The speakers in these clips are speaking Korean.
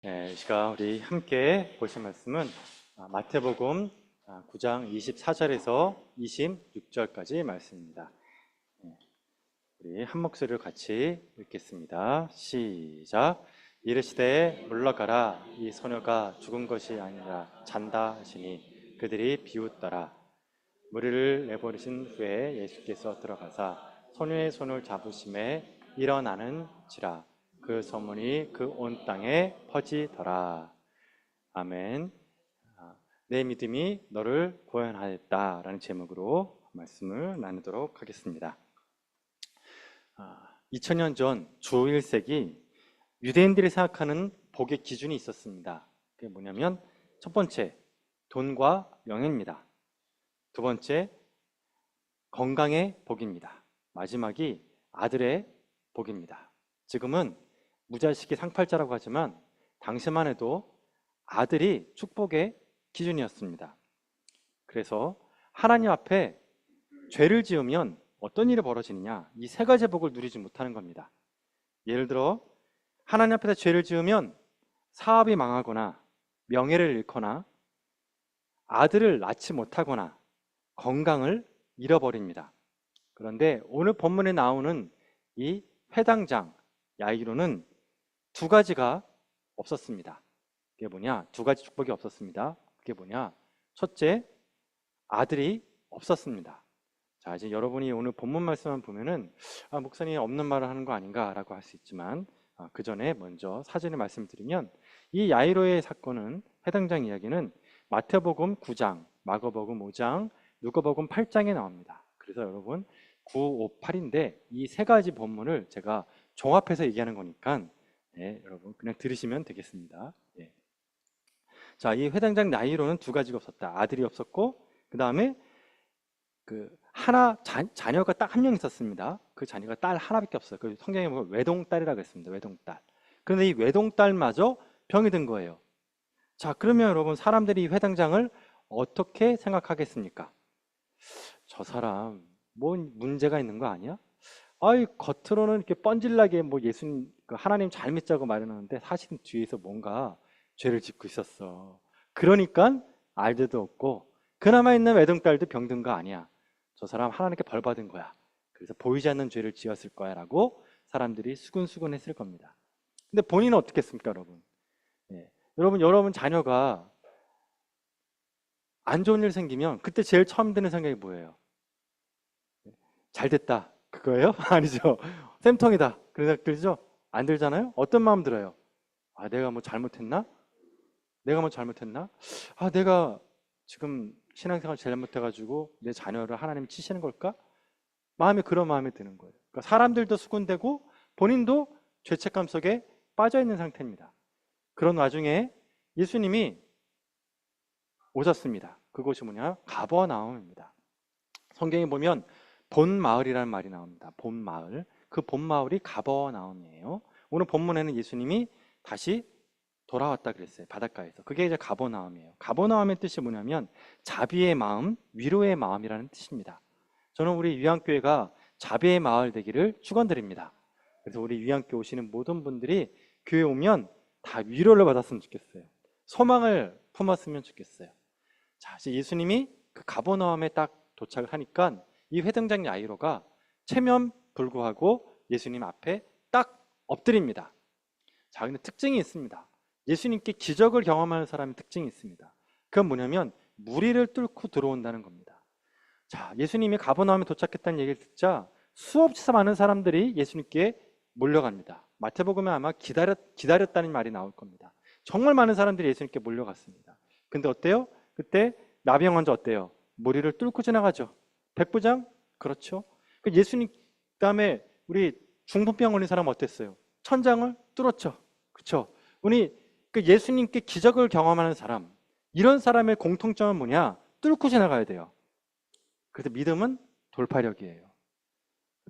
이 시간 우리 함께 보실 말씀은 마태복음 9장 24절에서 26절까지 말씀입니다. 우리 한 목소리로 같이 읽겠습니다. 시작. 이르시되 물러가라, 이 소녀가 죽은 것이 아니라 잔다 하시니 그들이 비웃더라. 무리를 내버리신 후에 예수께서 들어가사 소녀의 손을 잡으심에 일어나는지라. 그 소문이 그 온 땅에 퍼지더라. 아멘. 내 믿음이 너를 구원하였다 라는 제목으로 말씀을 나누도록 하겠습니다. 2000년 전 주 1세기 유대인들이 생각하는 복의 기준이 있었습니다. 그게 뭐냐면 첫 번째, 돈과 명예입니다. 두 번째, 건강의 복입니다. 마지막이 아들의 복입니다. 지금은 무자식이 상팔자라고 하지만 당시만 해도 아들이 축복의 기준이었습니다. 그래서 하나님 앞에 죄를 지으면 어떤 일이 벌어지느냐, 이 세 가지 복을 누리지 못하는 겁니다. 예를 들어 하나님 앞에서 죄를 지으면 사업이 망하거나 명예를 잃거나 아들을 낳지 못하거나 건강을 잃어버립니다. 그런데 오늘 본문에 나오는 이 회당장 야이로는 두 가지가 없었습니다. 그게 뭐냐? 두 가지 축복이 없었습니다. 그게 뭐냐? 첫째, 아들이 없었습니다. 자, 이제 여러분이 오늘 본문 말씀만 보면은 목사님 없는 말을 하는 거 아닌가라고 할 수 있지만 그 전에 먼저 사전에 말씀드리면 이 야이로의 사건은, 회당장 이야기는 마태복음 9장, 마가복음 5장, 누가복음 8장에 나옵니다. 그래서 여러분 9, 5, 8인데 이 세 가지 본문을 제가 종합해서 얘기하는 거니까 여러분 그냥 들으시면 되겠습니다. 자, 이 회당장 야이로는 두 가지가 없었다. 아들이 없었고 그 다음에 자녀가 딱 한 명 있었습니다. 그 자녀가 딸 하나밖에 없어요. 그 성경에 보면 외동딸이라고 했습니다. 외동딸. 그런데 이 외동딸마저 병이 든 거예요. 자, 그러면 여러분 사람들이 이 회당장을 어떻게 생각하겠습니까? 저 사람 뭐 문제가 있는 거 아니야? 겉으로는 이렇게 뻔질나게 뭐 예수님, 하나님 잘 믿자고 말하는데 사실은 뒤에서 뭔가 죄를 짓고 있었어. 그러니까 알데도 없고 그나마 있는 외동딸도 병든 거 아니야. 저 사람 하나님께 벌 받은 거야. 그래서 보이지 않는 죄를 지었을 거야 라고 사람들이 수근수근 했을 겁니다. 근데 본인은 어떻게 했습니까, 여러분? 여러분 자녀가 안 좋은 일 생기면 그때 제일 처음 드는 생각이 뭐예요? 잘 됐다, 그거예요? 아니죠. 쌤통이다, 그런 생각 들죠? 안 들잖아요? 어떤 마음 들어요? 내가 뭐 잘못했나? 내가 지금 신앙생활 잘못해가지고 내 자녀를 하나님 치시는 걸까? 그런 마음이 드는 거예요. 그러니까 사람들도 수군되고 본인도 죄책감 속에 빠져 있는 상태입니다. 그런 와중에 예수님이 오셨습니다. 그곳이 뭐냐? 가버나움입니다. 성경에 보면 본마을이라는 말이 나옵니다. 본마을. 그 본마을이 가버나움이에요. 오늘 본문에는 예수님이 다시 돌아왔다 그랬어요. 바닷가에서. 그게 이제 가버나움이에요. 가버나움의 뜻이 뭐냐면 자비의 마음, 위로의 마음이라는 뜻입니다. 저는 우리 위안교회가 자비의 마을 되기를 축원드립니다. 그래서 우리 위안교회 오시는 모든 분들이 교회 오면 다 위로를 받았으면 좋겠어요. 소망을 품었으면 좋겠어요. 자, 이제 예수님이 그 가버나움에 딱 도착을 하니까 이 회당장 야이로가 체면불구하고 예수님 앞에 딱 엎드립니다. 자, 근데 특징이 있습니다. 예수님께 기적을 경험하는 사람의 특징이 있습니다. 그건 뭐냐면 무리를 뚫고 들어온다는 겁니다. 자, 예수님이 가버나움에 도착했다는 얘기를 듣자 수없이 많은 사람들이 예수님께 몰려갑니다. 마태복음에 아마 기다렸다는 말이 나올 겁니다. 정말 많은 사람들이 예수님께 몰려갔습니다. 근데 어때요? 그때 나병 환자 어때요? 무리를 뚫고 지나가죠. 백부장? 그렇죠. 예수님 그다음에 우리 중풍병 걸린 사람 어땠어요? 천장을 뚫었죠. 그렇죠. 우리 예수님께 기적을 경험하는 사람, 이런 사람의 공통점은 뭐냐? 뚫고 지나가야 돼요. 그래서 믿음은 돌파력이에요.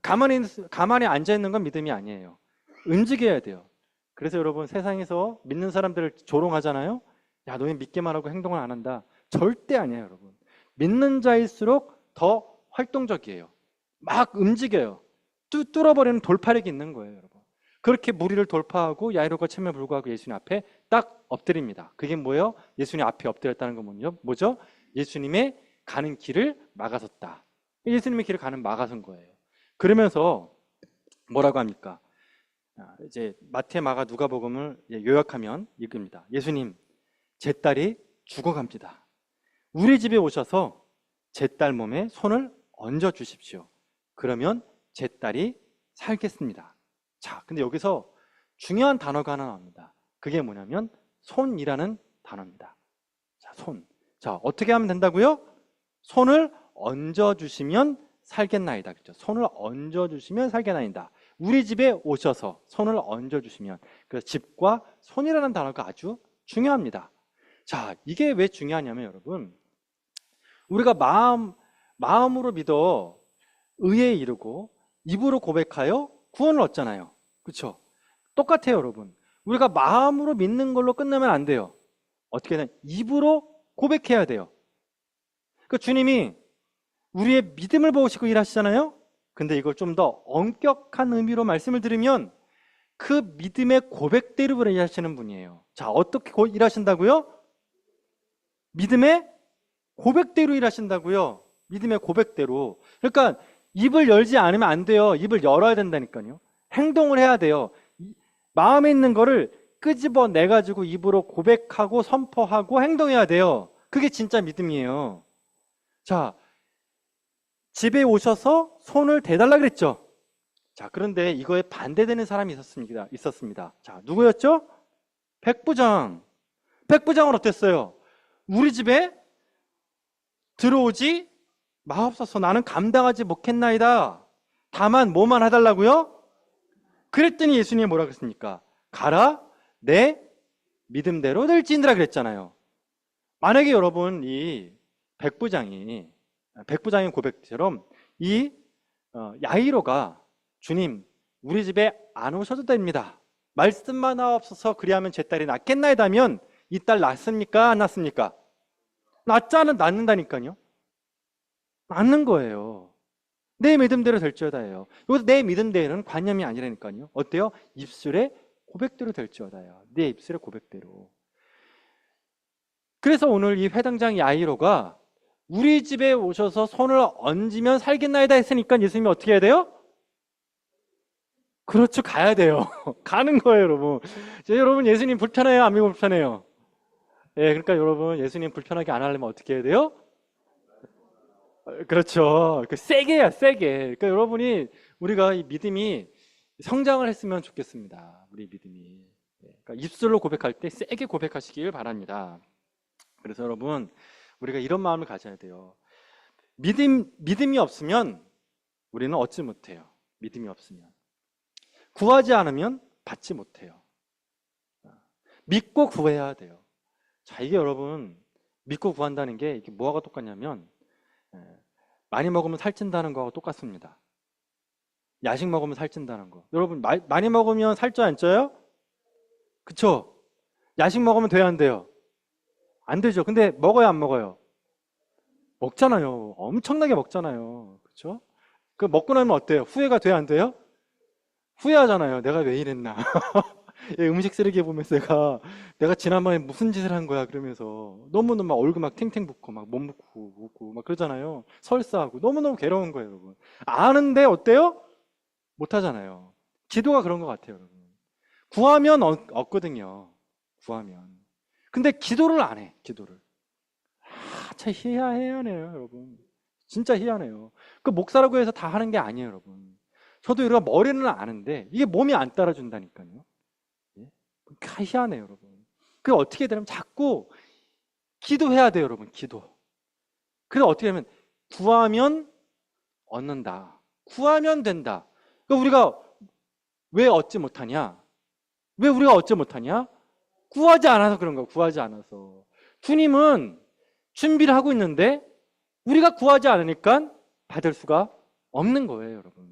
가만히 앉아 있는 건 믿음이 아니에요. 움직여야 돼요. 그래서 여러분 세상에서 믿는 사람들을 조롱하잖아요. 야, 너희 믿기만 하고 행동을 안 한다. 절대 아니에요, 여러분. 믿는 자일수록 더 활동적이에요. 막 움직여요. 뚫어버리는 돌파력이 있는 거예요, 여러분. 그렇게 무리를 돌파하고 야이로가 체면불구하고 예수님 앞에 딱 엎드립니다. 그게 뭐예요? 예수님 앞에 엎드렸다는 건 뭐죠? 예수님의 가는 길을 막아섰다. 예수님의 길을 가는 막아선 거예요. 그러면서 뭐라고 합니까? 이제 마태, 마가, 누가복음을 요약하면 이겁니다. 예수님, 제 딸이 죽어갑니다. 우리 집에 오셔서 제 딸 몸에 손을 얹어 주십시오. 그러면 제 딸이 살겠습니다. 자, 근데 여기서 중요한 단어가 하나 나옵니다. 그게 뭐냐면 손이라는 단어입니다. 자, 손. 자, 어떻게 하면 된다고요? 손을 얹어 주시면 살겠나이다. 그렇죠? 손을 얹어 주시면 살겠나이다. 우리 집에 오셔서 손을 얹어 주시면, 그래서 집과 손이라는 단어가 아주 중요합니다. 자, 이게 왜 중요하냐면 여러분, 우리가 마음으로 믿어 의에 이르고 입으로 고백하여 구원을 얻잖아요. 그렇죠? 똑같아요, 여러분. 우리가 마음으로 믿는 걸로 끝나면 안 돼요. 어떻게든 입으로 고백해야 돼요. 그 주님이 우리의 믿음을 보시고 일하시잖아요. 근데 이걸 좀 더 엄격한 의미로 말씀을 드리면 그 믿음의 고백대로 일하시는 분이에요. 자, 어떻게 일하신다고요? 믿음의 고백대로 일하신다고요. 믿음의 고백대로. 그러니까 입을 열지 않으면 안 돼요. 입을 열어야 된다니까요. 행동을 해야 돼요. 마음에 있는 거를 끄집어 내가지고 입으로 고백하고 선포하고 행동해야 돼요. 그게 진짜 믿음이에요. 자, 집에 오셔서 손을 대달라 그랬죠. 자, 그런데 이거에 반대되는 사람이 있었습니다. 자, 누구였죠? 백부장. 백부장은 어땠어요? 우리 집에 들어오지 마옵소서. 나는 감당하지 못겠나이다. 다만 뭐만 해달라고요? 그랬더니 예수님이 뭐라 그랬습니까? 가라, 내 믿음대로 될지니라 그랬잖아요. 만약에 여러분 이 백부장의 고백처럼 이 야이로가 주님, 우리 집에 안 오셔도 됩니다. 말씀만 하옵소서. 그리하면 제 딸이 낫겠나이다면 이 딸 낫습니까? 안 낫습니까? 낫는다니까요. 낫는 거예요. 내 믿음대로 될지어다예요. 여기서 내 믿음대로는 관념이 아니라니까요. 어때요? 입술의 고백대로 될지어다요. 내 입술의 고백대로. 그래서 오늘 이 회당장 야이로가 우리 집에 오셔서 손을 얹으면 살겠나이다 했으니까 예수님이 어떻게 해야 돼요? 그렇죠. 가야 돼요. 가는 거예요, 여러분. 여러분, 예수님 불편해요? 안 불편해요? 예, 그러니까 여러분, 예수님 불편하게 안 하려면 어떻게 해야 돼요? 그렇죠. 세게 해야, 세게. 그러니까 여러분이, 우리가 이 믿음이 성장을 했으면 좋겠습니다. 우리 믿음이. 그러니까 입술로 고백할 때 세게 고백하시길 바랍니다. 그래서 여러분, 우리가 이런 마음을 가져야 돼요. 믿음이 없으면 우리는 얻지 못해요. 믿음이 없으면. 구하지 않으면 받지 못해요. 믿고 구해야 돼요. 자, 이게 여러분, 믿고 구한다는 게 이게 뭐가 똑같냐면, 많이 먹으면 살찐다는 거하고 똑같습니다. 야식 먹으면 살찐다는 거. 여러분, 많이 먹으면 살쪄 안 쪄요? 그쵸? 야식 먹으면 돼요, 안 돼요? 안 되죠. 근데 먹어요, 안 먹어요? 먹잖아요. 엄청나게 먹잖아요. 그쵸? 그 먹고 나면 어때요? 후회가 돼요, 안 돼요? 후회하잖아요. 내가 왜 이랬나. 음식 쓰레기 보면서 내가 지난번에 무슨 짓을 한 거야 그러면서 너무너무 막 얼굴 막 탱탱 붓고 막 몸 붓고 웃고 막 그러잖아요. 설사하고 너무너무 괴로운 거예요, 여러분. 아는데 어때요? 못 하잖아요. 기도가 그런 것 같아요, 여러분. 구하면 얻거든요. 구하면. 근데 기도를 안 해, 기도를. 참 희한해요, 여러분. 진짜 희한해요. 그 목사라고 해서 다 하는 게 아니에요, 여러분. 저도 이런 머리는 아는데 이게 몸이 안 따라준다니까요. 희한해요, 여러분. 그게 어떻게 되냐면 자꾸 기도해야 돼요, 여러분. 기도. 그래서 어떻게 하면 구하면 얻는다. 구하면 된다. 그러니까 우리가 왜 얻지 못하냐? 왜 우리가 얻지 못하냐? 구하지 않아서 그런 거야. 구하지 않아서. 주님은 준비를 하고 있는데 우리가 구하지 않으니까 받을 수가 없는 거예요, 여러분.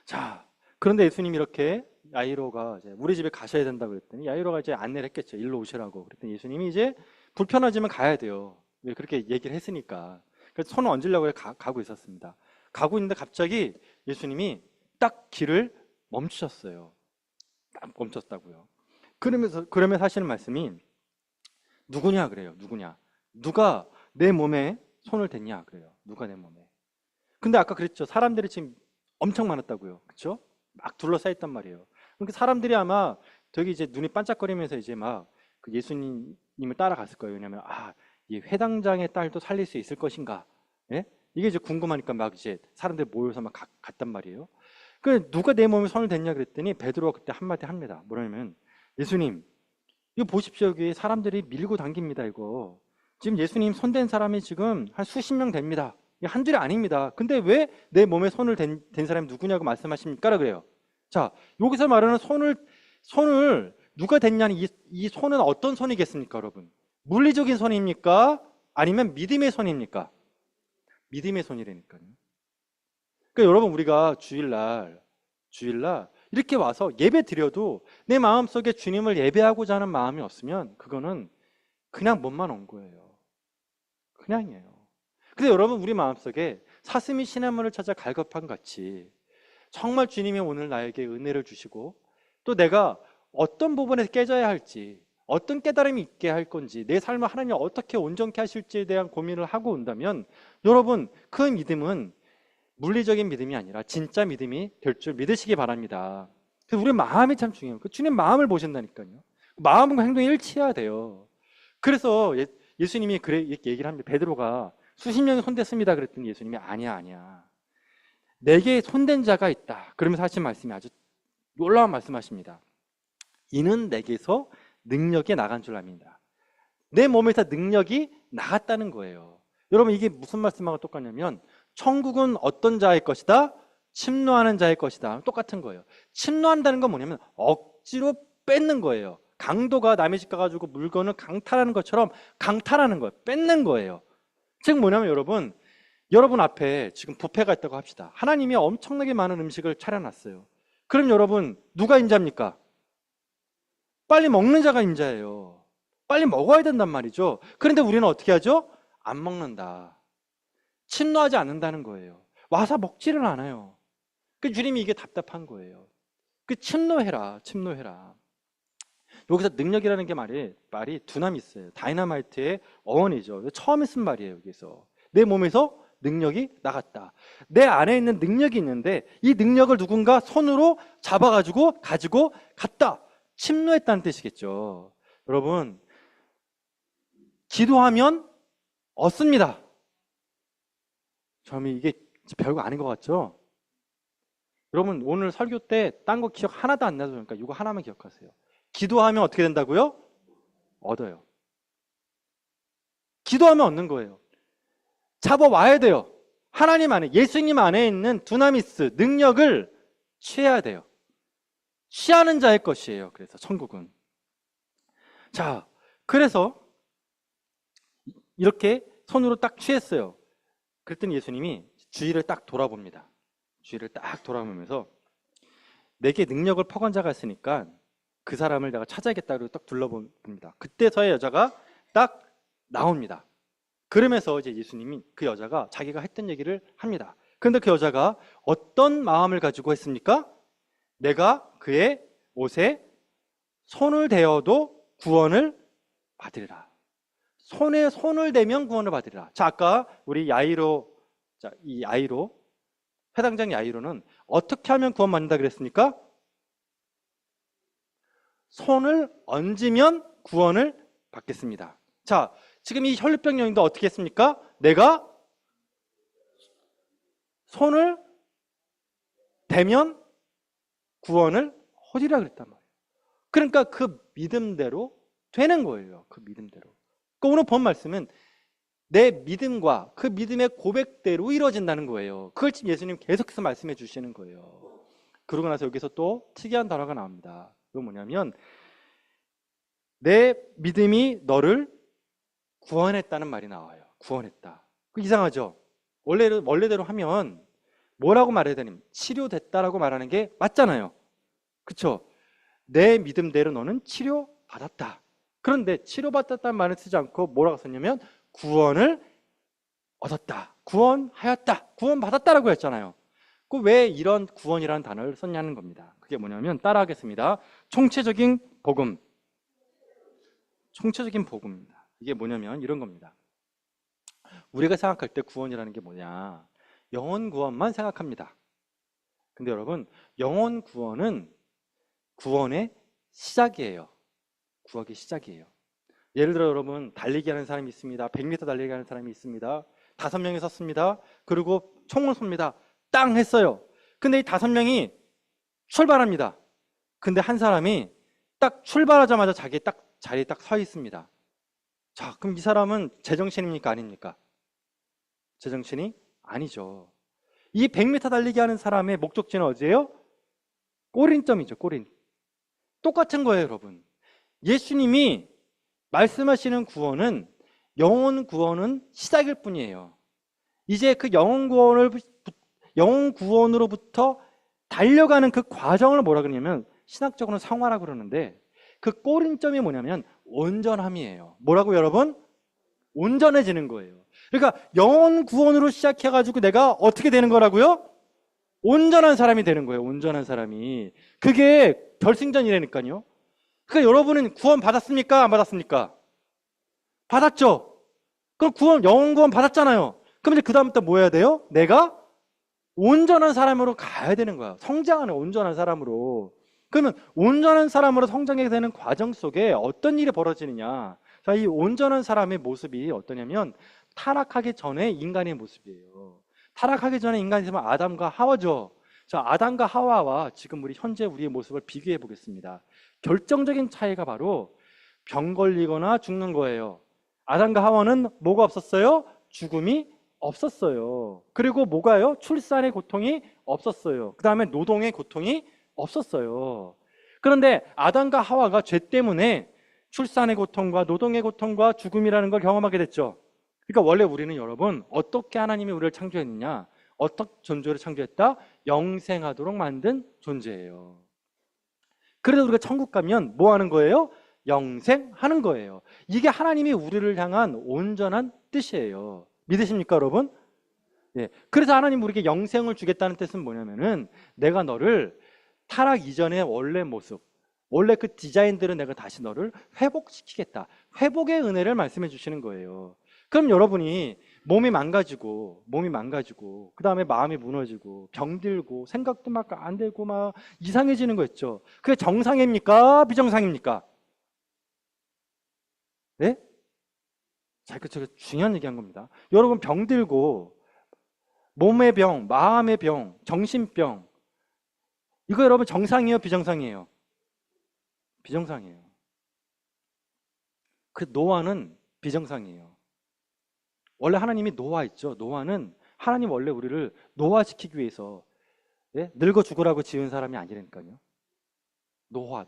자, 그런데 예수님이 이렇게 야이로가 이제 우리 집에 가셔야 된다고 그랬더니 야이로가 이제 안내를 했겠죠. 일로 오시라고. 그랬더니 예수님이 이제 불편하지만 가야 돼요. 왜 그렇게 얘기를 했으니까. 그래서 손을 얹으려고 가고 있었습니다. 가고 있는데 갑자기 예수님이 딱 길을 멈추셨어요. 딱 멈췄다고요. 그러면서 하시는 말씀이 누구냐 그래요. 누구냐? 누가 내 몸에 손을 댔냐 그래요. 누가 내 몸에. 근데 아까 그랬죠. 사람들이 지금 엄청 많았다고요. 그렇죠? 막 둘러싸여 있단 말이에요. 그러니까 사람들이 아마 되게 이제 눈이 반짝거리면서 이제 막 그 예수님을 따라갔을 거예요. 왜냐하면 이 회당장의 딸도 살릴 수 있을 것인가? 예? 이게 이제 궁금하니까 막 이제 사람들 모여서 막 갔단 말이에요. 그 누가 내 몸에 손을 댔냐 그랬더니 베드로가 그때 한마디 합니다. 뭐냐면 예수님, 이거 보십시오. 여기 사람들이 밀고 당깁니다. 이거 지금 예수님 손댄 사람이 지금 한 수십 명 됩니다. 이게 한둘이 아닙니다. 근데 왜 내 몸에 손을 댄 사람이 누구냐고 말씀하십니까? 그래요. 자, 여기서 말하는 손을 누가 댔냐는 이 손은 어떤 손이겠습니까, 여러분? 물리적인 손입니까? 아니면 믿음의 손입니까? 믿음의 손이라니까요. 그러니까 여러분, 우리가 주일날 이렇게 와서 예배 드려도 내 마음속에 주님을 예배하고자 하는 마음이 없으면 그거는 그냥 몸만 온 거예요. 그냥이에요. 그래서 여러분, 우리 마음속에 사슴이 시냇물을 찾아 갈급한 같이 정말 주님이 오늘 나에게 은혜를 주시고 또 내가 어떤 부분에서 깨져야 할지, 어떤 깨달음이 있게 할 건지, 내 삶을 하나님이 어떻게 온전케 하실지에 대한 고민을 하고 온다면 여러분, 그 믿음은 물리적인 믿음이 아니라 진짜 믿음이 될 줄 믿으시기 바랍니다. 그래서 우리 마음이 참 중요해요. 주님 마음을 보신다니까요. 마음과 행동이 일치해야 돼요. 그래서 예수님이 이렇게 얘기를 합니다. 베드로가 수십 명이 손댔습니다 그랬더니 예수님이 아니야. 내게 손댄 자가 있다. 그러면서 하신 말씀이 아주 놀라운 말씀하십니다. 이는 내게서 능력이 나간 줄 압니다. 내 몸에서 능력이 나갔다는 거예요. 여러분, 이게 무슨 말씀하고 똑같냐면 천국은 어떤 자의 것이다? 침노하는 자의 것이다. 똑같은 거예요. 침노한다는 건 뭐냐면 억지로 뺏는 거예요. 강도가 남의 집 가가지고 물건을 강탈하는 것처럼 강탈하는 거예요. 뺏는 거예요. 즉 뭐냐면 여러분 앞에 지금 뷔페가 있다고 합시다. 하나님이 엄청나게 많은 음식을 차려놨어요. 그럼 여러분, 누가 인자입니까? 빨리 먹는 자가 인자예요. 빨리 먹어야 된단 말이죠. 그런데 우리는 어떻게 하죠? 안 먹는다. 침노하지 않는다는 거예요. 와서 먹지를 않아요. 그 주님이 이게 답답한 거예요. 그 침노해라. 여기서 능력이라는 게 말이 두나미스예요. 다이너마이트의 어원이죠. 처음에 쓴 말이에요. 여기서 내 몸에서 능력이 나갔다. 내 안에 있는 능력이 있는데 이 능력을 누군가 손으로 잡아가지고 가지고 갔다. 침노했다는 뜻이겠죠. 여러분, 기도하면 얻습니다. 처음에 이게 별거 아닌 것 같죠? 여러분, 오늘 설교 때 딴 거 기억 하나도 안 나서 그러니까 이거 하나만 기억하세요. 기도하면 어떻게 된다고요? 얻어요. 기도하면 얻는 거예요. 잡아와야 돼요. 하나님 안에, 예수님 안에 있는 두나미스, 능력을 취해야 돼요. 취하는 자의 것이에요. 그래서 천국은. 자, 그래서 이렇게 손으로 딱 취했어요. 그랬더니 예수님이 주위를 딱 돌아봅니다. 주위를 딱 돌아보면서 내게 능력을 퍼간 자가 있으니까 그 사람을 내가 찾아야겠다. 그리고 딱 둘러봅니다. 그때서야 여자가 딱 나옵니다. 그러면서 이제 예수님이 그 여자가 자기가 했던 얘기를 합니다. 그런데 그 여자가 어떤 마음을 가지고 했습니까? 내가 그의 옷에 손을 대어도 구원을 받으리라. 손에 손을 대면 구원을 받으리라. 자, 아까 우리 이 야이로, 회당장 야이로는 어떻게 하면 구원받는다 그랬습니까? 손을 얹으면 구원을 받겠습니다. 자, 지금 이 혈루병 여인도 어떻게 했습니까? 내가 손을 대면 구원을 얻으리라 그랬단 말이에요. 그러니까 그 믿음대로 되는 거예요. 그 믿음대로. 그러니까 오늘 본 말씀은 내 믿음과 그 믿음의 고백대로 이루어진다는 거예요. 그걸 지금 예수님 계속해서 말씀해 주시는 거예요. 그러고 나서 여기서 또 특이한 단어가 나옵니다. 그건 뭐냐면 내 믿음이 너를 구원했다는 말이 나와요. 구원했다. 그 이상하죠? 원래대로 하면 뭐라고 말해야 되냐면 치료됐다라고 말하는 게 맞잖아요. 그렇죠? 내 믿음대로 너는 치료받았다. 그런데 치료받았다는 말을 쓰지 않고 뭐라고 썼냐면 구원을 얻었다. 구원하였다. 구원받았다라고 했잖아요. 그 왜 이런 구원이라는 단어를 썼냐는 겁니다. 그게 뭐냐면 따라하겠습니다. 총체적인 복음. 총체적인 복음입니다. 이게 뭐냐면 이런 겁니다. 우리가 생각할 때 구원이라는 게 뭐냐? 영혼 구원만 생각합니다. 근데 여러분, 영혼 구원은 구원의 시작이에요. 구원의 시작이에요. 예를 들어 여러분, 달리기 하는 사람이 있습니다. 100m 달리기 하는 사람이 있습니다. 5명이 섰습니다. 그리고 총을 쏩니다. 땅 했어요. 근데 이 5명이 출발합니다. 근데 한 사람이 딱 출발하자마자 자기 딱 자리에 딱 서 있습니다. 자, 그럼 이 사람은 제정신입니까? 아닙니까? 제정신이 아니죠. 이 100m 달리기 하는 사람의 목적지는 어디예요? 꼬린점이죠, 꼬린. 똑같은 거예요, 여러분. 예수님이 말씀하시는 구원은, 영혼 구원은 시작일 뿐이에요. 이제 그 영혼 구원으로부터 달려가는 그 과정을 뭐라 그러냐면 신학적으로는 상화라고 그러는데, 그 꼬린점이 뭐냐면 온전함이에요. 뭐라고 여러분? 온전해지는 거예요. 그러니까 영혼 구원으로 시작해가지고 내가 어떻게 되는 거라고요? 온전한 사람이 되는 거예요. 온전한 사람이. 그게 결승전이라니까요. 그러니까 여러분은 구원 받았습니까? 안 받았습니까? 받았죠? 그럼 영혼 구원 받았잖아요. 그럼 이제 그 다음부터 뭐 해야 돼요? 내가 온전한 사람으로 가야 되는 거야. 성장하는 온전한 사람으로. 그러면 온전한 사람으로 성장하게 되는 과정 속에 어떤 일이 벌어지느냐? 자, 이 온전한 사람의 모습이 어떠냐면 타락하기 전에 인간의 모습이에요. 타락하기 전에 인간이 있으면 아담과 하와죠. 자, 아담과 하와와 지금 현재 우리의 모습을 비교해 보겠습니다. 결정적인 차이가 바로 병 걸리거나 죽는 거예요. 아담과 하와는 뭐가 없었어요? 죽음이 없었어요. 그리고 뭐가요? 출산의 고통이 없었어요. 그 다음에 노동의 고통이 없었어요. 그런데 아담과 하와가 죄 때문에 출산의 고통과 노동의 고통과 죽음이라는 걸 경험하게 됐죠. 그러니까 원래 우리는 여러분, 어떻게 하나님이 우리를 창조했느냐? 어떻게 존재를 창조했다? 영생하도록 만든 존재예요. 그래서 우리가 천국 가면 뭐 하는 거예요? 영생하는 거예요. 이게 하나님이 우리를 향한 온전한 뜻이에요. 믿으십니까, 여러분? 예. 그래서 하나님 우리에게 영생을 주겠다는 뜻은 뭐냐면은 내가 너를 타락 이전의 원래 모습, 원래 그 디자인들은 내가 다시 너를 회복시키겠다. 회복의 은혜를 말씀해 주시는 거예요. 그럼 여러분이 몸이 망가지고 그 다음에 마음이 무너지고 병들고 생각도 막 안 되고 막 이상해지는 거 있죠. 그게 정상입니까? 비정상입니까? 네? 자, 제가 중요한 얘기한 겁니다. 여러분 병들고 몸의 병, 마음의 병, 정신병, 이거 여러분 정상이에요? 비정상이에요? 비정상이에요. 그 노아는 비정상이에요. 원래 하나님이 노아 있죠. 노아는 하나님 원래 우리를 노화시키기 위해서, 예? 늙어 죽으라고 지은 사람이 아니라니까요. 노화.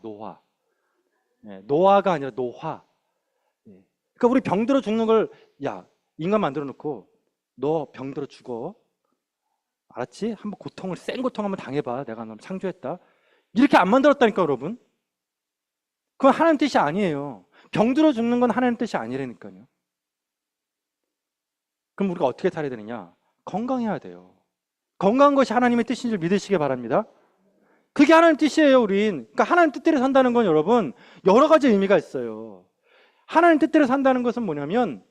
예, 노아가 아니라 노화. 예. 그러니까 우리 병들어 죽는 걸, 야, 인간 만들어 놓고 너 병들어 죽어. 알았지? 한번 센 고통 한번 당해봐. 내가 너를 창조했다. 이렇게 안 만들었다니까, 여러분. 그건 하나님 뜻이 아니에요. 병들어 죽는 건 하나님 뜻이 아니라니까요. 그럼 우리가 어떻게 살아야 되느냐? 건강해야 돼요. 건강한 것이 하나님의 뜻인 줄 믿으시기 바랍니다. 그게 하나님 뜻이에요, 우린. 그러니까 하나님 뜻대로 산다는 건 여러분, 여러 가지 의미가 있어요. 하나님 뜻대로 산다는 것은 뭐냐면,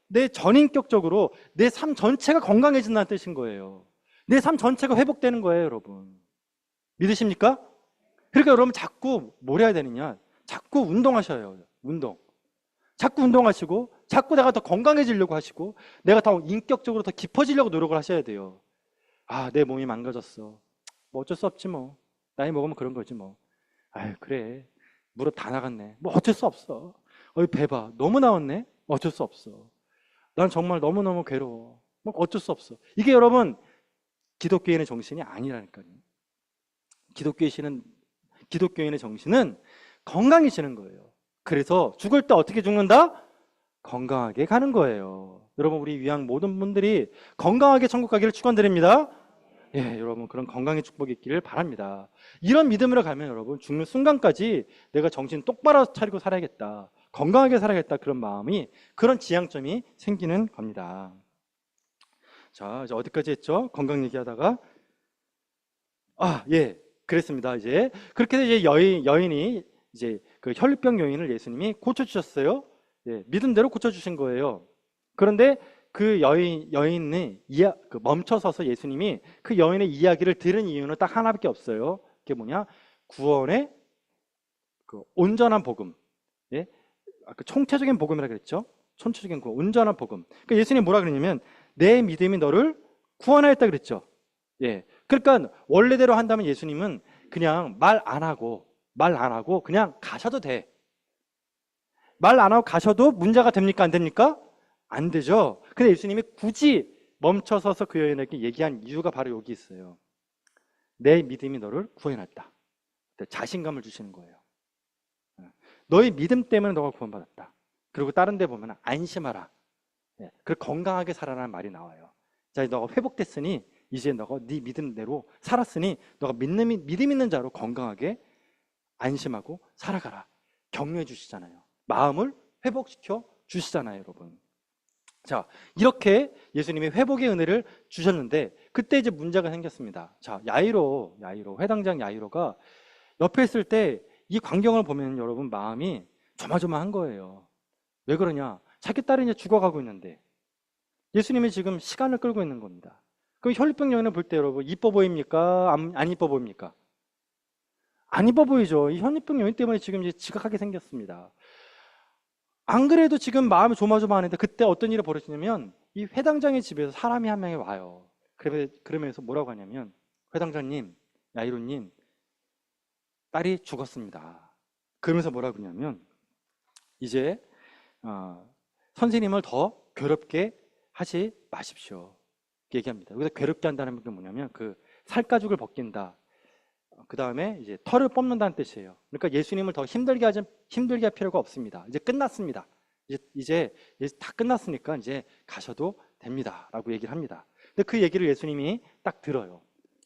내 전인격적으로 내 삶 전체가 건강해진다는 뜻인 거예요. 내 삶 전체가 회복되는 거예요, 여러분. 믿으십니까? 그러니까 여러분 자꾸 뭘 해야 되느냐? 자꾸 운동하셔요. 자꾸 운동하시고, 자꾸 내가 더 건강해지려고 하시고, 내가 더 인격적으로 더 깊어지려고 노력을 하셔야 돼요. 아, 내 몸이 망가졌어. 뭐 어쩔 수 없지 뭐. 나이 먹으면 그런 거지 뭐. 아유, 그래. 무릎 다 나갔네. 뭐 어쩔 수 없어. 배 봐. 너무 나왔네. 어쩔 수 없어. 난 정말 너무너무 괴로워. 뭐 어쩔 수 없어. 이게 여러분, 기독교인의 정신이 아니라니까요. 기독교인의 정신은 건강해지는 거예요. 그래서 죽을 때 어떻게 죽는다? 건강하게 가는 거예요. 여러분, 우리 위양 모든 분들이 건강하게 천국 가기를 축원드립니다. 예, 여러분 그런 건강의 축복이 있기를 바랍니다. 이런 믿음으로 가면 여러분 죽는 순간까지 내가 정신 똑바로 차리고 살아야겠다. 건강하게 살아야겠다. 그런 지향점이 생기는 겁니다. 자, 이제 어디까지 했죠? 건강 얘기하다가 그랬습니다. 이제 그렇게 해서 이제 여인이 이제 그 혈루병 여인을 예수님이 고쳐주셨어요. 예, 믿음대로 고쳐주신 거예요. 그런데 그 여인이 멈춰서서 예수님이 그 여인의 이야기를 들은 이유는 딱 하나밖에 없어요. 그게 뭐냐? 구원의 그 온전한 복음. 예? 그 총체적인 복음이라 그랬죠. 총체적인 구원, 온전한 복음. 그러니까 예수님이 뭐라 그러냐면 내 믿음이 너를 구원하였다 그랬죠. 예. 그러니까 원래대로 한다면 예수님은 그냥 말 안 하고 그냥 가셔도 돼. 말 안 하고 가셔도 문제가 됩니까? 안 됩니까? 안 되죠. 근데 예수님이 굳이 멈춰서서 그 여인에게 얘기한 이유가 바로 여기 있어요. 내 믿음이 너를 구원했다. 자신감을 주시는 거예요. 너의 믿음 때문에 너가 구원받았다. 그리고 다른 데 보면 안심하라. 그리고 건강하게 살아라는 말이 나와요. 자, 너가 회복됐으니 이제 너가 네 믿음대로 살았으니 너가 믿음 있는 자로 건강하게 안심하고 살아가라. 격려해 주시잖아요. 마음을 회복시켜 주시잖아요, 여러분. 자, 이렇게 예수님이 회복의 은혜를 주셨는데 그때 이제 문제가 생겼습니다. 자, 야이로, 회당장 야이로가 옆에 있을 때 이 광경을 보면 여러분 마음이 조마조마한 거예요. 왜 그러냐? 자기 딸이 이제 죽어가고 있는데 예수님이 지금 시간을 끌고 있는 겁니다. 그럼 혈루병 여인을 볼 때 여러분 이뻐 보입니까? 안 이뻐 보입니까? 안 이뻐 보이죠. 이 혈루병 여인 때문에 지금 이제 지각하게 생겼습니다. 안 그래도 지금 마음이 조마조마하는데 그때 어떤 일이 벌어지냐면 이 회당장의 집에서 사람이 한 명이 와요. 그러면서 뭐라고 하냐면 회당장님, 야이로님 딸이 죽었습니다. 그러면서 뭐라고 그러냐면 이제 선생님을 더 괴롭게 하지 마십시오. 얘기합니다. 여기서 괴롭게 한다는 게 뭐냐면 그 살가죽을 벗긴다. 그 다음에 이제 털을 뽑는다는 뜻이에요. 그러니까 예수님을 더 힘들게 할 필요가 없습니다. 이제 끝났습니다. 이제 다 끝났으니까 이제 가셔도 됩니다라고 얘기를 합니다. 근데 그 얘기를 예수님이 딱 들어요.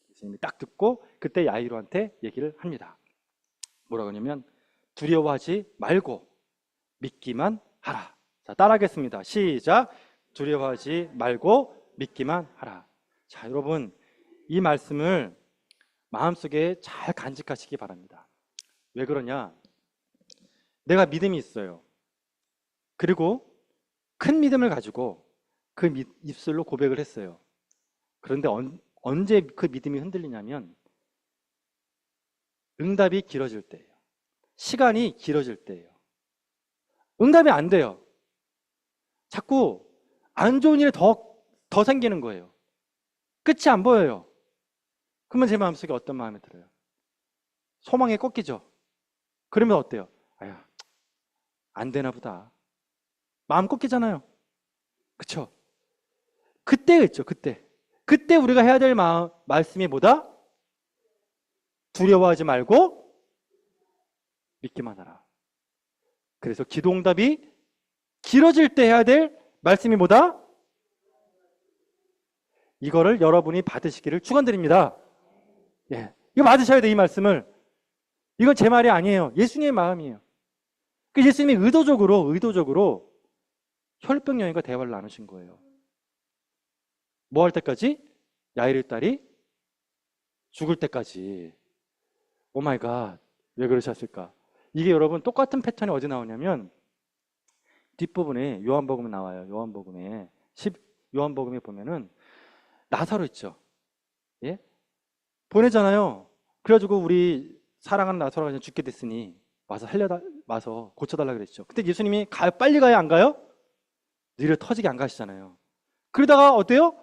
예수님이 딱 듣고 그때 야이로한테 얘기를 합니다. 뭐라고 하냐면 두려워하지 말고 믿기만 하라. 자, 따라하겠습니다. 시작. 두려워하지 말고 믿기만 하라. 자, 여러분 이 말씀을 마음속에 잘 간직하시기 바랍니다. 왜 그러냐? 내가 믿음이 있어요. 그리고 큰 믿음을 가지고 그 입술로 고백을 했어요. 그런데 언제 그 믿음이 흔들리냐면 응답이 길어질 때예요. 시간이 길어질 때예요. 응답이 안 돼요. 자꾸 안 좋은 일이 더 생기는 거예요. 끝이 안 보여요. 그러면 제 마음속에 어떤 마음이 들어요? 소망에 꺾이죠. 그러면 어때요? 아유, 안 되나 보다. 마음 꺾이잖아요. 그쵸? 그때 있죠, 그때 우리가 해야 될 말씀이 뭐다? 두려워하지 말고 믿기만 하라. 그래서 기도응답이 길어질 때 해야 될 말씀이 뭐다? 이거를 여러분이 받으시기를 축원드립니다. 예, 이거 받으셔야 돼, 이 말씀을. 이건 제 말이 아니에요. 예수님의 마음이에요. 그 예수님이 의도적으로 혈병 여인과 대화를 나누신 거예요. 뭐 할 때까지? 야이로 딸이 죽을 때까지. 오 마이 갓. 왜 그러셨을까? 이게 여러분 똑같은 패턴이 어디 나오냐면 뒷부분에 요한복음에 나와요. 요한복음에 보면은 나사로 있죠. 예? 보내잖아요. 그래가지고 우리 사랑하는 나사로가 죽게 됐으니 와서 고쳐달라 그랬죠. 근데 예수님이 빨리 가요, 안 가요? 느려 터지게 안 가시잖아요. 그러다가 어때요?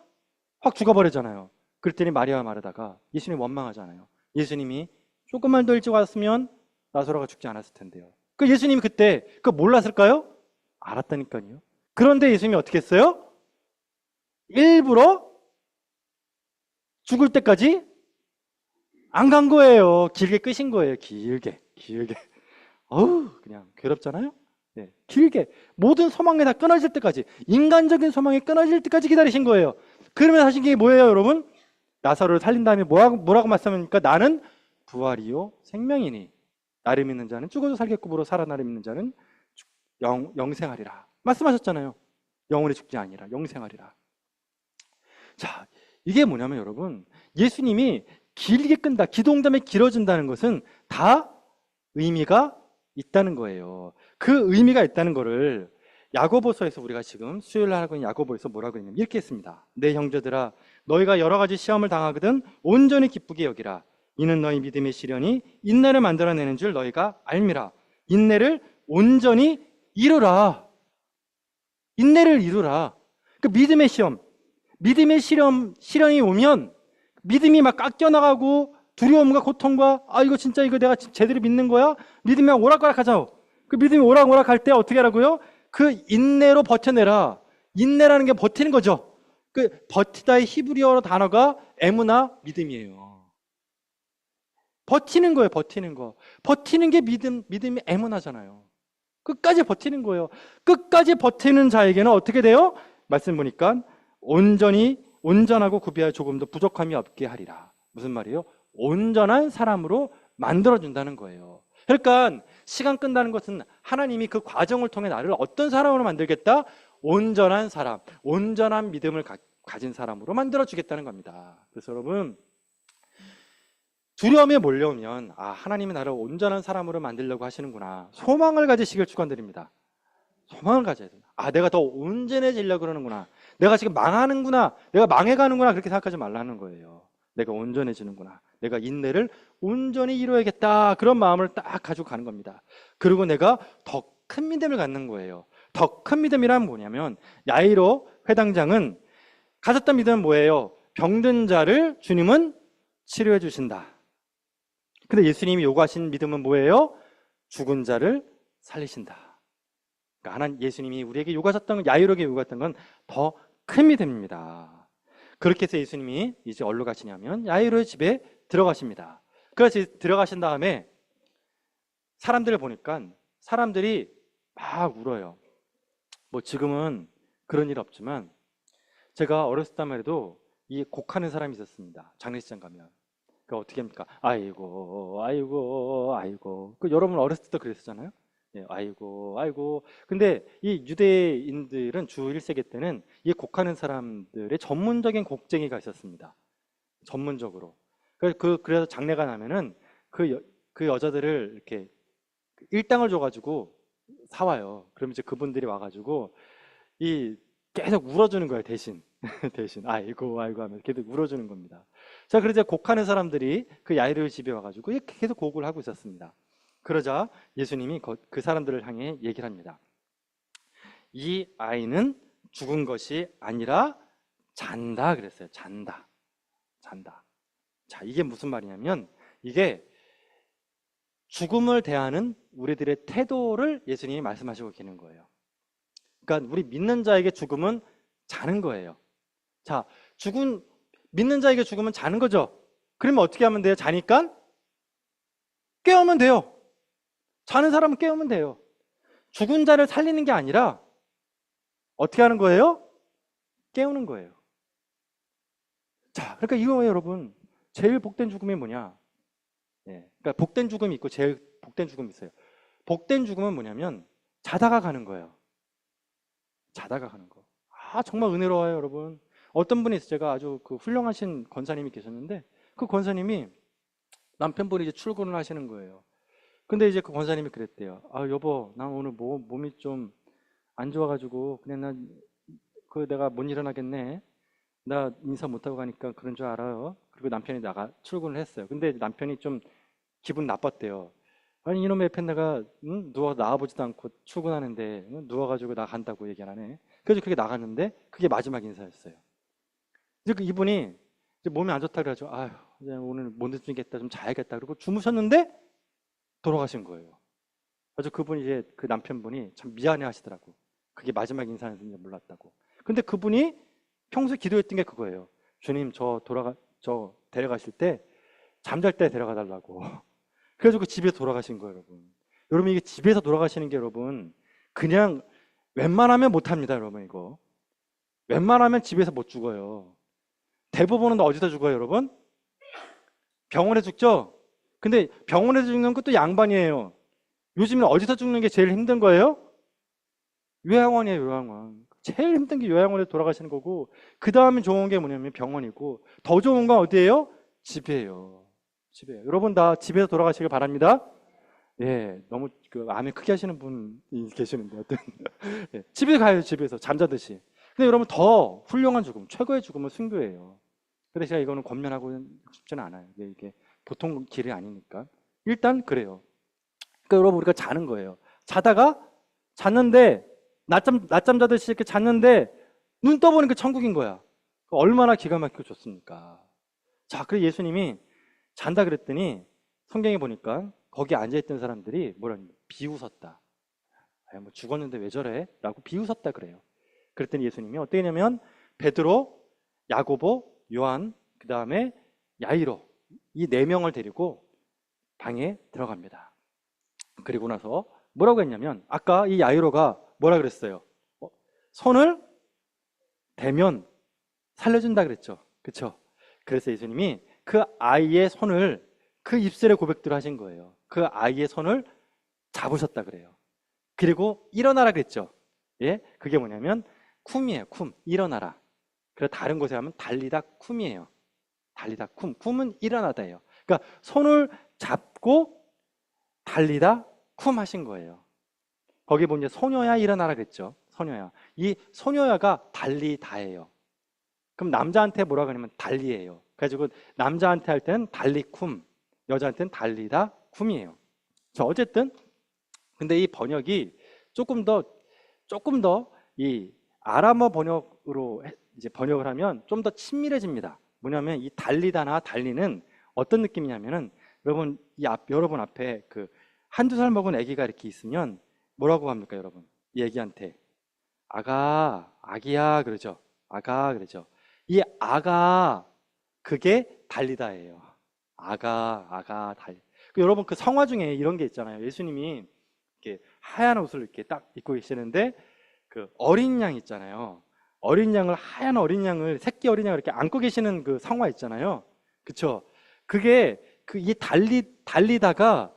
확 죽어버리잖아요. 그랬더니 마리아와 마르다가 예수님 원망하잖아요. 예수님이 조금만 더 일찍 왔으면 나사로가 죽지 않았을 텐데요. 그 예수님이 그때 그거 몰랐을까요? 알았다니까요. 그런데 예수님이 어떻게 했어요? 일부러 죽을 때까지 안 간 거예요. 길게 끄신 거예요. 길게. 어우, 그냥 괴롭잖아요? 네, 길게. 모든 소망이 다 끊어질 때까지, 인간적인 소망이 끊어질 때까지 기다리신 거예요. 그러면 하신 게 뭐예요, 여러분? 나사로를 살린 다음에 뭐라고 말씀합니까? 나는 부활이요 생명이니 나를 믿는 자는 죽어도 살겠고 살아나를 믿는 자는 영생하리라 말씀하셨잖아요. 영원히 죽지 아니라 영생하리라. 자, 이게 뭐냐면 여러분, 예수님이 길게 끈다, 기도응답이 길어진다는 것은 다 의미가 있다는 거예요. 그 의미가 있다는 거를 야고보서에서 우리가 지금 수요일 날 하고 있는 야고보에서 뭐라고 했냐면 이렇게 했습니다. 내 형제들아 너희가 여러 가지 시험을 당하거든 온전히 기쁘게 여기라. 이는 너희 믿음의 시련이 인내를 만들어내는 줄 너희가 알미라. 인내를 온전히 이루라. 인내를 이루라. 그 믿음의 시험, 믿음의 시련이 오면 믿음이 막 깎여나가고 두려움과 고통과 이거 진짜 이거 내가 제대로 믿는 거야? 믿음이 오락가락 하자. 그 믿음이 오락오락 할 때 어떻게 하라고요? 그 인내로 버텨내라. 인내라는 게 버티는 거죠. 그 버티다의 히브리어 단어가 에무나 믿음이에요. 버티는 거예요, 버티는 거. 버티는 게 믿음이 에무나잖아요. 끝까지 버티는 거예요. 끝까지 버티는 자에게는 어떻게 돼요? 말씀 보니까 온전하고 구비하여 조금도 부족함이 없게 하리라. 무슨 말이에요? 온전한 사람으로 만들어준다는 거예요. 그러니까 시간 끈다는 것은 하나님이 그 과정을 통해 나를 어떤 사람으로 만들겠다? 온전한 사람, 온전한 믿음을 가진 사람으로 만들어주겠다는 겁니다. 그래서 여러분, 두려움에 몰려오면 하나님이 나를 온전한 사람으로 만들려고 하시는구나. 소망을 가지시길 축원드립니다. 소망을 가져야 된다. 내가 더 온전해지려고 그러는구나. 내가 지금 망하는구나. 내가 망해가는구나. 그렇게 생각하지 말라는 거예요. 내가 온전해지는구나. 내가 인내를 온전히 이루어야겠다. 그런 마음을 딱 가지고 가는 겁니다. 그리고 내가 더 큰 믿음을 갖는 거예요. 더 큰 믿음이란 뭐냐면 야이로 회당장은 가졌던 믿음은 뭐예요? 병든 자를 주님은 치료해 주신다. 근데 예수님이 요구하신 믿음은 뭐예요? 죽은 자를 살리신다. 그러니까 예수님이 우리에게 요구하셨던 건, 야이로에게 요구했던 건 더 큰 믿음입니다. 그렇게 해서 예수님이 이제 어디로 가시냐면 야이로의 집에 들어가십니다. 그래서 들어가신 다음에 사람들을 보니까 사람들이 막 울어요. 뭐 지금은 그런 일 없지만 제가 어렸을 때만 해도 이 곡하는 사람이 있었습니다. 장례식장 가면. 그 어떻게 합니까? 아이고, 아이고, 아이고. 그 여러분 어렸을 때도 그랬었잖아요. 네, 아이고, 아이고. 근데 이 유대인들은 주 1세기 때는 이 곡하는 사람들의 전문적인 곡쟁이가 있었습니다. 전문적으로. 그래서 장례가 나면은 그 여자들을 이렇게 일당을 줘가지고 사와요. 그럼 이제 그분들이 와가지고 계속 울어주는 거예요, 대신. 대신. 아이고, 아이고 하면서 계속 울어주는 겁니다. 자, 그러자 곡하는 사람들이 그 야이로 집에 와가지고 계속 곡을 하고 있었습니다. 그러자 예수님이 그 사람들을 향해 얘기를 합니다. 이 아이는 죽은 것이 아니라 잔다 그랬어요. 잔다. 잔다. 자, 이게 무슨 말이냐면 이게 죽음을 대하는 우리들의 태도를 예수님이 말씀하시고 계시는 거예요. 그러니까 우리 믿는 자에게 죽음은 자는 거예요. 자, 믿는 자에게 죽음은 자는 거죠. 그러면 어떻게 하면 돼요? 자니까 깨우면 돼요. 자는 사람은 깨우면 돼요. 죽은 자를 살리는 게 아니라 어떻게 하는 거예요? 깨우는 거예요. 자, 그러니까 이거예요, 여러분. 제일 복된 죽음이 뭐냐? 그러니까 복된 죽음이 있고 제일 복된 죽음이 있어요. 복된 죽음은 뭐냐면 자다가 가는 거예요. 자다가 가는 거. 정말 은혜로워요, 여러분. 어떤 분이 있어요. 제가 아주 훌륭하신 권사님이 계셨는데 그 권사님이 남편분이 이제 출근을 하시는 거예요. 근데 이제 그 권사님이 그랬대요. 여보, 난 오늘 몸이 좀 안 좋아가지고 그냥 내가 못 일어나겠네. 나 인사 못하고 가니까 그런 줄 알아요. 그리고 남편이 출근을 했어요. 근데 남편이 좀 기분 나빴대요. 아니 이놈의 팬네가 나와보지도 않고 출근하는데 누워가지고 나간다고 얘기를 하네. 그래서 그게 나갔는데 그게 마지막 인사였어요. 이제 이분이 이제 몸이 안 좋다 그래가지고 이제 오늘 못 늦겠다, 좀 자야겠다 그러고 주무셨는데 돌아가신 거예요. 그래서 그분이 이제 그 남편분이 참 미안해 하시더라고. 그게 마지막 인사였는지 몰랐다고. 근데 그분이 평소에 기도했던 게 그거예요. 주님, 저 데려가실 때 잠잘 때 데려가 달라고. 그래서 그 집에 돌아가신 거예요, 여러분. 여러분, 이게 집에서 돌아가시는 게 여러분 그냥 웬만하면 못 합니다, 여러분. 이거 웬만하면 집에서 못 죽어요. 대부분은 어디서 죽어요, 여러분? 병원에 죽죠? 근데 병원에서 죽는 것도 양반이에요. 요즘은 어디서 죽는 게 제일 힘든 거예요? 요양원이에요, 요양원. 제일 힘든 게 요양원에서 돌아가시는 거고, 그 다음에 좋은 게 뭐냐면 병원이고, 더 좋은 건 어디예요? 집이에요. 집이에요. 여러분 다 집에서 돌아가시길 바랍니다. 예, 너무 그 아멘 크게 하시는 분이 계시는데 어떤 예, 집에 가요, 집에서 잠자듯이. 근데 여러분 더 훌륭한 죽음, 최고의 죽음은 순교예요. 그래서 제가 이거는 권면하고 싶지는 않아요. 이게 보통 길이 아니니까. 일단 그래요. 그러니까 여러분 우리가 자는 거예요. 자다가 잤는데 낮잠 자듯이 이렇게 잤는데 눈 떠보니까 천국인 거야. 얼마나 기가 막히고 좋습니까? 자, 그래서 예수님이 잔다 그랬더니 성경에 보니까 거기 앉아있던 사람들이 뭐라 비웃었다. 아, 뭐 죽었는데 왜 저래? 라고 비웃었다 그래요. 그랬더니 예수님이 어떻게 했냐면 베드로, 야고보, 요한, 그 다음에 야이로 이 네 명을 데리고 방에 들어갑니다. 그리고 나서 뭐라고 했냐면 아까 이 야이로가 뭐라 그랬어요? 손을 대면 살려준다 그랬죠. 그렇죠? 그래서 예수님이 그 아이의 손을 그 입술에 고백대로 하신 거예요. 그 아이의 손을 잡으셨다 그래요. 그리고 일어나라 그랬죠. 예, 그게 뭐냐면 쿰이에요. 쿰, 일어나라. 그래서 다른 곳에 하면 달리다 쿰이에요. 달리다 쿰, 쿰은 일어나다예요. 그러니까 손을 잡고 달리다 쿰 하신 거예요. 거기 보면 소녀야 일어나라 그랬죠. 소녀야. 이 소녀야가 달리다예요. 그럼 남자한테 뭐라 그러냐면 달리예요. 그래가지고 남자한테 할 때는 달리 쿰, 여자한테는 달리다 쿰이에요. 자, 어쨌든 근데 이 번역이 조금 더 이 아람어 번역으로 이제 번역을 하면 좀 더 친밀해집니다. 뭐냐면 이 달리다나 달리는 어떤 느낌이냐면은 여러분 앞에 그 한두 살 먹은 아기가 이렇게 있으면 뭐라고 합니까, 여러분? 이 아기한테 아기야 그러죠. 아가 그러죠. 이 아가 그게 달리다예요. 아가 달리. 여러분 그 성화 중에 이런 게 있잖아요. 예수님이 이렇게 하얀 옷을 이렇게 딱 입고 계시는데 그 어린 양 있잖아요. 하얀 어린 양을 새끼 어린 양을 이렇게 안고 계시는 그 성화 있잖아요. 그쵸? 그게 이 달리다가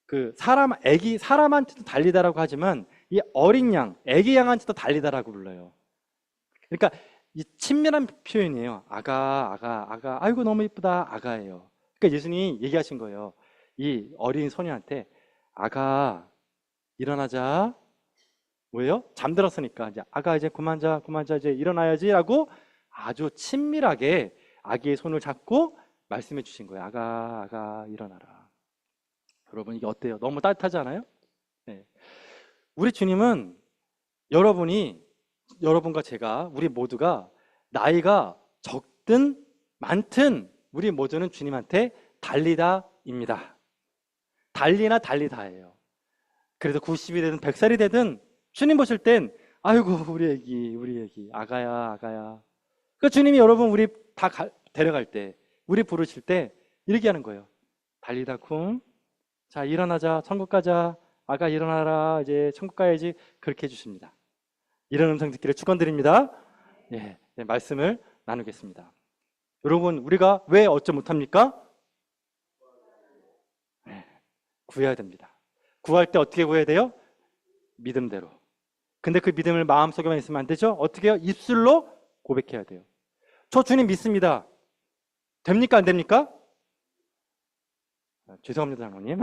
그 사람한테도 달리다라고 하지만 이 어린 양, 애기 양한테도 달리다라고 불러요. 그러니까 이 친밀한 표현이에요. 아가, 아이고 너무 이쁘다, 아가예요. 그러니까 예수님이 얘기하신 거예요. 이 어린 소녀한테 아가 일어나자. 왜요? 잠들었으니까 이제 아가 이제 그만 자 이제 일어나야지라고 아주 친밀하게 아기의 손을 잡고 말씀해 주신 거예요. 아가 일어나라. 여러분 이게 어때요? 너무 따뜻하지 않아요? 네. 우리 주님은 여러분과 제가 우리 모두가 나이가 적든 많든 우리 모두는 주님한테 달리다입니다. 달리나 달리다예요. 그래서 90이 되든 100살이 되든 주님 보실 땐 아이고 우리 애기 아가야. 그러니까 주님이 여러분 우리 다 데려갈 때 우리 부르실 때 이렇게 하는 거예요. 달리다 쿵. 자 일어나자 천국 가자. 아가 일어나라 이제 천국 가야지. 그렇게 해주십니다. 이런 음성 듣기를 축원드립니다. 예, 말씀을 나누겠습니다. 여러분 우리가 왜 어쩌 못합니까? 구해야 됩니다. 구할 때 어떻게 구해야 돼요? 믿음대로. 근데 그 믿음을 마음속에만 있으면 안 되죠? 어떻게 해요? 입술로 고백해야 돼요. 저 주님 믿습니다. 됩니까? 안 됩니까? 죄송합니다, 장로님.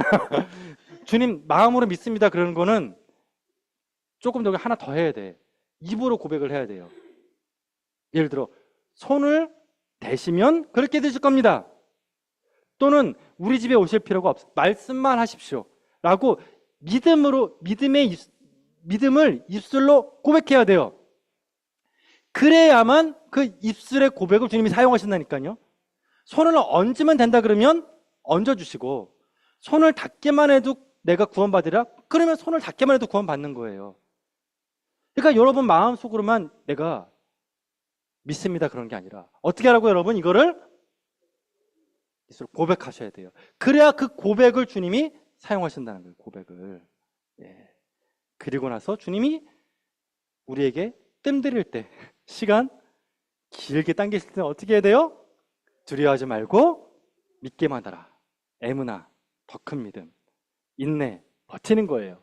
주님 마음으로 믿습니다. 그러는 거는 조금 더 하나 더 해야 돼. 입으로 고백을 해야 돼요. 예를 들어 손을 대시면 그렇게 되실 겁니다. 또는 우리 집에 오실 필요가 없어. 말씀만 하십시오. 라고 믿음을 입술로 고백해야 돼요. 그래야만 그 입술의 고백을 주님이 사용하신다니까요. 손을 얹으면 된다 그러면 얹어주시고 손을 닿기만 해도 내가 구원받으라? 그러면 손을 닿기만 해도 구원받는 거예요. 그러니까 여러분 마음속으로만 내가 믿습니다 그런 게 아니라 어떻게 하라고 여러분? 이거를 고백하셔야 돼요. 그래야 그 고백을 주님이 사용하신다는 거예요. 고백을. 예. 그리고 나서 주님이 우리에게 뜸들일 때 시간 길게 당기실 때 어떻게 해야 돼요? 두려워하지 말고 믿기만 하라. 애무나 더 큰 믿음, 인내, 버티는 거예요.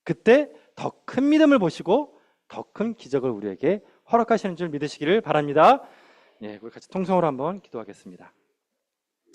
그때 더 큰 믿음을 보시고 더 큰 기적을 우리에게 허락하시는 줄 믿으시기를 바랍니다. 예, 우리 같이 통성으로 한번 기도하겠습니다.